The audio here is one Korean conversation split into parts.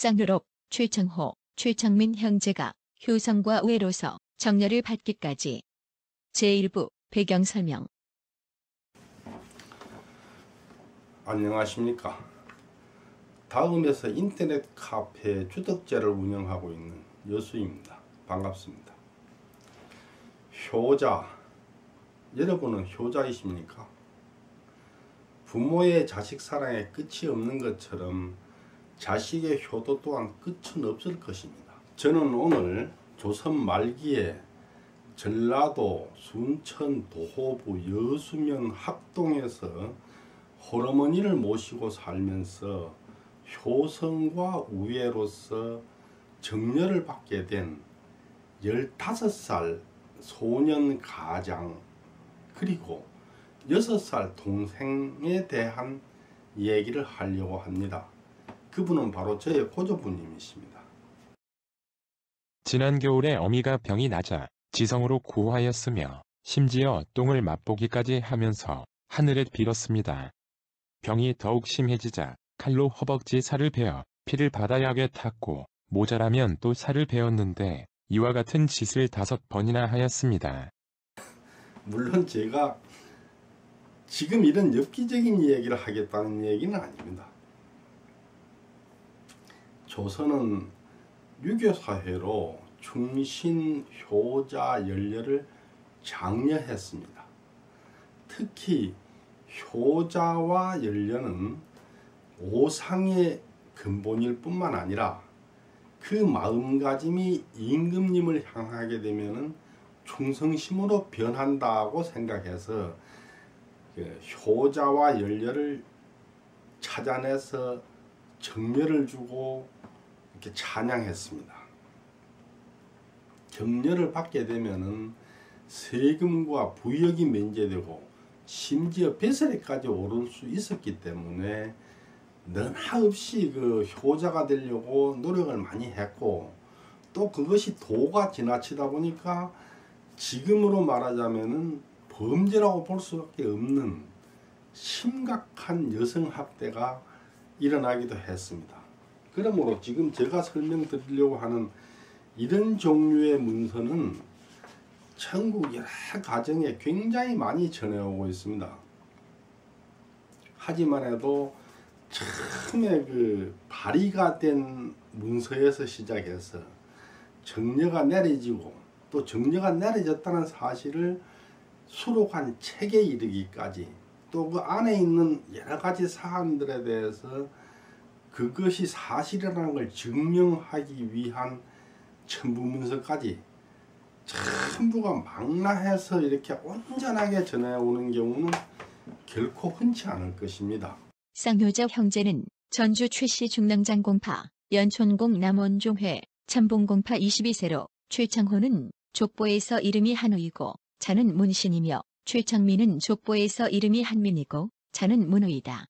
쌍유럽, 최창호, 최창민 형제가 효성과 외로서 정려를 받기까지. 제1부 배경 설명. 안녕하십니까. 다음에서 인터넷 카페 주덕제를 운영하고 있는 여수입니다. 반갑습니다. 효자, 여러분은 효자이십니까? 부모의 자식 사랑에 끝이 없는 것처럼 자식의 효도 또한 끝은 없을 것입니다. 저는 오늘 조선 말기에 전라도 순천 도호부 여수면 합동에서 홀어머니를 모시고 살면서 효성과 우애로서 정려를 받게 된 15살 소년 가장 그리고 6살 동생에 대한 얘기를 하려고 합니다. 그분은 바로 저의 고조부님이십니다. 지난 겨울에 어미가 병이 나자 지성으로 구하였으며 심지어 똥을 맛보기까지 하면서 하늘에 빌었습니다. 병이 더욱 심해지자 칼로 허벅지 살을 베어 피를 바다약에 탔고 모자라면 또 살을 베었는데 이와 같은 짓을 5번이나 하였습니다. 물론 제가 지금 이런 엽기적인 얘기를 하겠다는 얘기는 아닙니다. 조선은 유교사회로 충신, 효자, 연려를 장려했습니다. 특히 효자와 연려는 오상의 근본일 뿐만 아니라 그 마음가짐이 임금님을 향하게 되면 충성심으로 변한다고 생각해서 효자와 연려를 찾아내서 정려를 주고 이렇게 찬양했습니다. 정려를 받게 되면은 세금과 부역이 면제되고 심지어 벼슬에까지 오를 수 있었기 때문에 너나 없이 그 효자가 되려고 노력을 많이 했고, 또 그것이 도가 지나치다 보니까 지금으로 말하자면은 범죄라고 볼 수밖에 없는 심각한 여성학대가 일어나기도 했습니다. 그러므로 지금 제가 설명드리려고 하는 이런 종류의 문서는 전국 여러 가정에 굉장히 많이 전해오고 있습니다. 하지만 해도 처음에 그 발의가 된 문서에서 시작해서 정려가 내려지고 또 정려가 내려졌다는 사실을 수록한 책에 이르기까지, 또 그 안에 있는 여러 가지 사안들에 대해서 그것이 사실이라는 걸 증명하기 위한 첨부문서까지 전부가 망라해서 이렇게 온전하게 전해오는 경우는 결코 흔치 않을 것입니다. 쌍효자 형제는 전주 최씨 중랑장공파, 연촌공 남원종회, 참봉공파 22세로 최창호는 족보에서 이름이 한우이고 자는 문신이며 최창민은 족보에서 이름이 한민이고 자는 문우이다.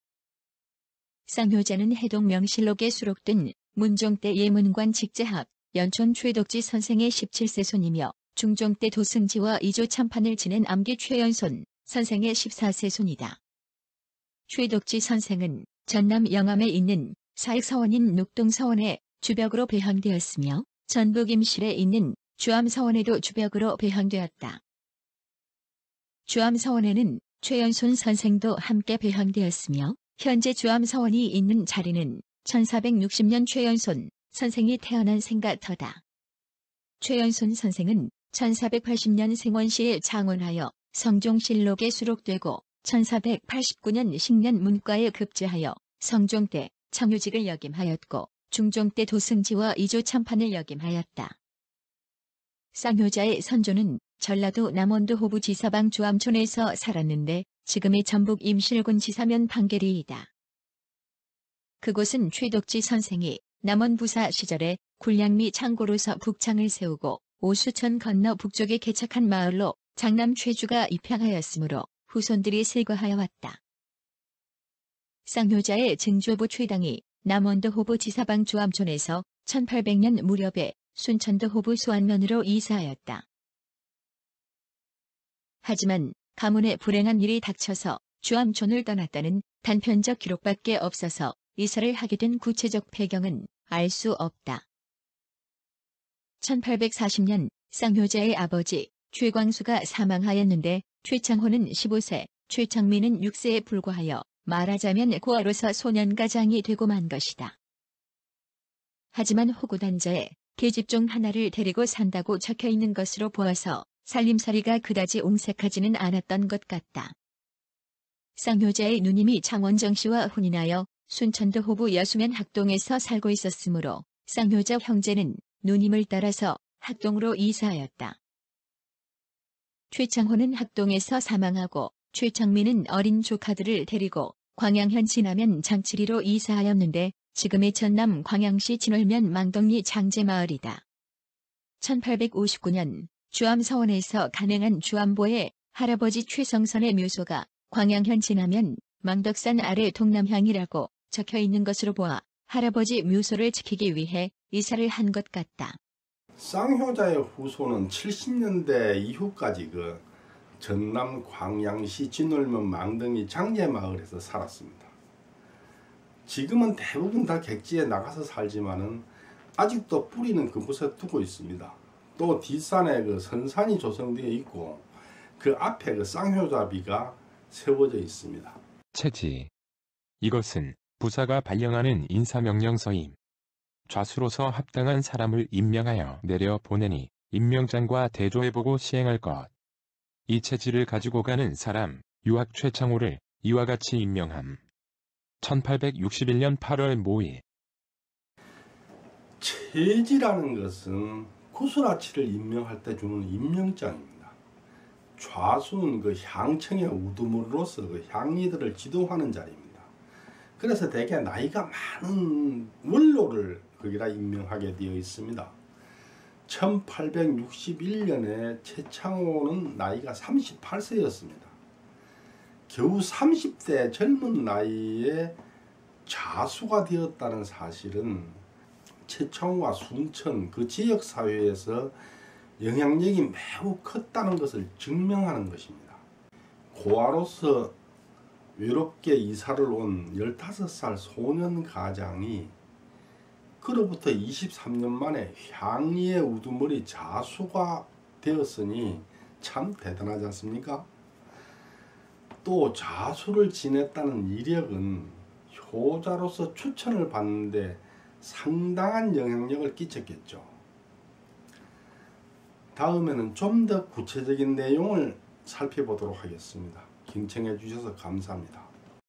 쌍효자는 해동명실록에 수록된 문종때 예문관 직제학 연촌 최덕지 선생의 17세 손이며 중종때 도승지와 이조 참판을 지낸 암기 최연손 선생의 14세 손이다. 최덕지 선생은 전남 영암에 있는 사익서원인 녹동서원에 주벽으로 배향되었으며 전북 임실에 있는 주암서원에도 주벽으로 배향되었다. 주암서원에는 최연손 선생도 함께 배향되었으며 현재 주암서원이 있는 자리는 1460년 최연손 선생이 태어난 생가 터다. 최연손 선생은 1480년 생원시에 장원하여 성종실록에 수록되고 1489년 식년 문과에 급제하여 성종 때 청유직을 역임하였고 중종 때 도승지와 이조 참판을 역임하였다. 쌍효자의 선조는 전라도 남원도 호부 지사방 주암촌에서 살았는데 지금의 전북 임실군 지사면 판계리이다. 그곳은 최덕지 선생이 남원 부사 시절에 굴량미 창고로서 북창을 세우고 오수천 건너 북쪽에 개척한 마을로 장남 최주가 입향하였으므로 후손들이 슬거하여 왔다. 쌍효자의 증조부 최당이 남원도 호부 지사방 주암촌에서 1800년 무렵에 순천도 호부 수안면으로 이사하였다. 하지만 가문에 불행한 일이 닥쳐서 주암촌을 떠났다는 단편적 기록밖에 없어서 이사를 하게 된 구체적 배경은 알 수 없다. 1840년 쌍효자의 아버지 최광수가 사망하였는데 최창호는 15세, 최창민은 6세에 불과하여 말하자면 고아로서 소년가장이 되고 만 것이다. 하지만 호구단자에 계집종 하나를 데리고 산다고 적혀있는 것으로 보아서 살림살이가 그다지 옹색하지는 않았던 것 같다. 쌍효자의 누님이 장원정 씨와 혼인하여 순천도 호부 여수면 학동에서 살고 있었으므로 쌍효자 형제는 누님을 따라서 학동으로 이사하였다. 최창호는 학동에서 사망하고 최창민은 어린 조카들을 데리고 광양현 진하면 장치리로 이사하였는데 지금의 전남 광양시 진월면 망덕리 장제마을이다. 1859년 주암서원에서 간행한 주암보의 할아버지 최성선의 묘소가 광양현 진하면 망덕산 아래 동남향이라고 적혀있는 것으로 보아 할아버지 묘소를 지키기 위해 이사를 한 것 같다. 쌍효자의 후손은 70년대 이후까지 그 전남 광양시 진월면 망덕리 장제마을에서 살았습니다. 지금은 대부분 다 객지에 나가서 살지만은 아직도 뿌리는 그곳에 두고 있습니다. 또 뒷산에 그 선산이 조성되어 있고 그 앞에 그 쌍효자비가 세워져 있습니다. 체지. 이것은 부사가 발령하는 인사명령서임. 좌수로서 합당한 사람을 임명하여 내려 보내니 임명장과 대조해보고 시행할 것. 이 체지를 가지고 가는 사람 유학 최창호를 이와 같이 임명함. 1861년 8월 모일. 체지라는 것은 구슬아치를 임명할 때 주는 임명장입니다. 좌수는 그 향청의 우두머리로서 그 향리들을 지도하는 자리입니다. 그래서 대개 나이가 많은 원로를 거기다 임명하게 되어 있습니다. 1861년에 최창호는 나이가 38세였습니다. 겨우 30대 젊은 나이에 좌수가 되었다는 사실은 최창호가 순천 그 지역사회에서 영향력이 매우 컸다는 것을 증명하는 것입니다. 고아로서 외롭게 이사를 온 15살 소년 가장이 그로부터 23년 만에 향리의 우두머리 좌수가 되었으니 참 대단하지 않습니까? 또 좌수를 지냈다는 이력은 효자로서 추천을 받는데 상당한 영향력을 끼쳤겠죠. 다음에는 좀 더 구체적인 내용을 살펴보도록 하겠습니다. 경청해 주셔서 감사합니다.